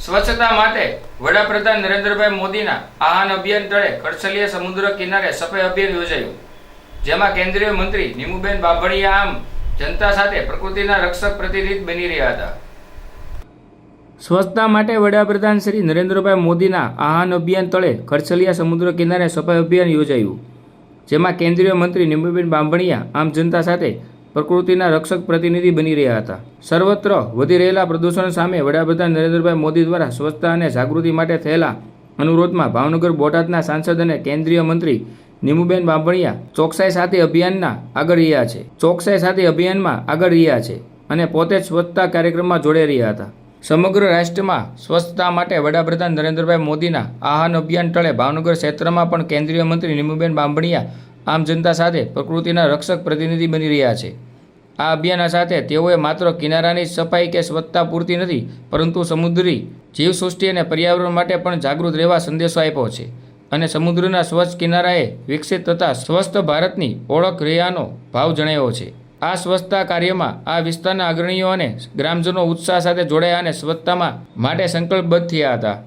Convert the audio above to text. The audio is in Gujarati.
સ્વચ્છતા માટે વડાપ્રધાન નરેન્દ્રભાઈ મોદીના આહ્વાન અભિયાન તળે કરછલીયા સમુદ્ર કિનારે સફાઈ અભિયાન યોજાયું, જેમાં કેન્દ્રીય મંત્રી નીમુબેન બાંભણિયા આમ જનતા સાથે પ્રકૃતિના રક્ષક પ્રતિનિધિ બની રહ્યા હતા. સ્વચ્છતા માટે વડાપ્રધાન શ્રી નરેન્દ્રભાઈ મોદીના આહ્વાન અભિયાન તળે કરછલીયા સમુદ્ર કિનારે સફાઈ અભિયાન યોજાયું, જેમાં કેન્દ્રીય મંત્રી નીમુબેન બાંભણિયા આમ જનતા સાથે પ્રકૃતિના રક્ષક પ્રતિનિધિ બની રહ્યા હતા. સર્વત્ર વધી રહેલા પ્રદૂષણ સામે વડાપ્રધાન નરેન્દ્રભાઈ મોદી દ્વારા સ્વચ્છતા અને જાગૃતિ માટે થયેલા અનુરોધમાં ભાવનગર બોટાદના સાંસદ અને કેન્દ્રીય મંત્રી નીમુબેન બાંભણિયા ચોકસાઈ સાથે અભિયાનમાં આગળ રહ્યા છે અને પોતે જ સ્વચ્છતા કાર્યક્રમમાં જોડાઈ રહ્યા હતા. સમગ્ર રાષ્ટ્રમાં સ્વચ્છતા માટે વડાપ્રધાન નરેન્દ્રભાઈ મોદીના આહ્વાન અભિયાન તળે ભાવનગર ક્ષેત્રમાં પણ કેન્દ્રીય મંત્રી નીમુબેન બાંભણિયા આમ જનતા સાથે પ્રકૃતિના રક્ષક પ્રતિનિધિ બની રહ્યા છે. આ અભિયાન સાથે તેઓએ માત્ર કિનારાની સફાઈ કે સ્વચ્છતા પૂરતી નથી, પરંતુ સમુદ્રી જીવસૃષ્ટિ અને પર્યાવરણ માટે પણ જાગૃત રહેવા સંદેશો આપ્યો છે અને સમુદ્રના સ્વચ્છ કિનારાએ વિકસિત તથા સ્વસ્થ ભારતની ઓળખ રહ્યાનો ભાવ જણાવ્યો છે. આ સ્વચ્છતા કાર્યમાં આ વિસ્તારના અગ્રણીઓ અને ગ્રામજનો ઉત્સાહ સાથે જોડાયા અને સ્વચ્છતા માટે સંકલ્પબદ્ધ થયા હતા.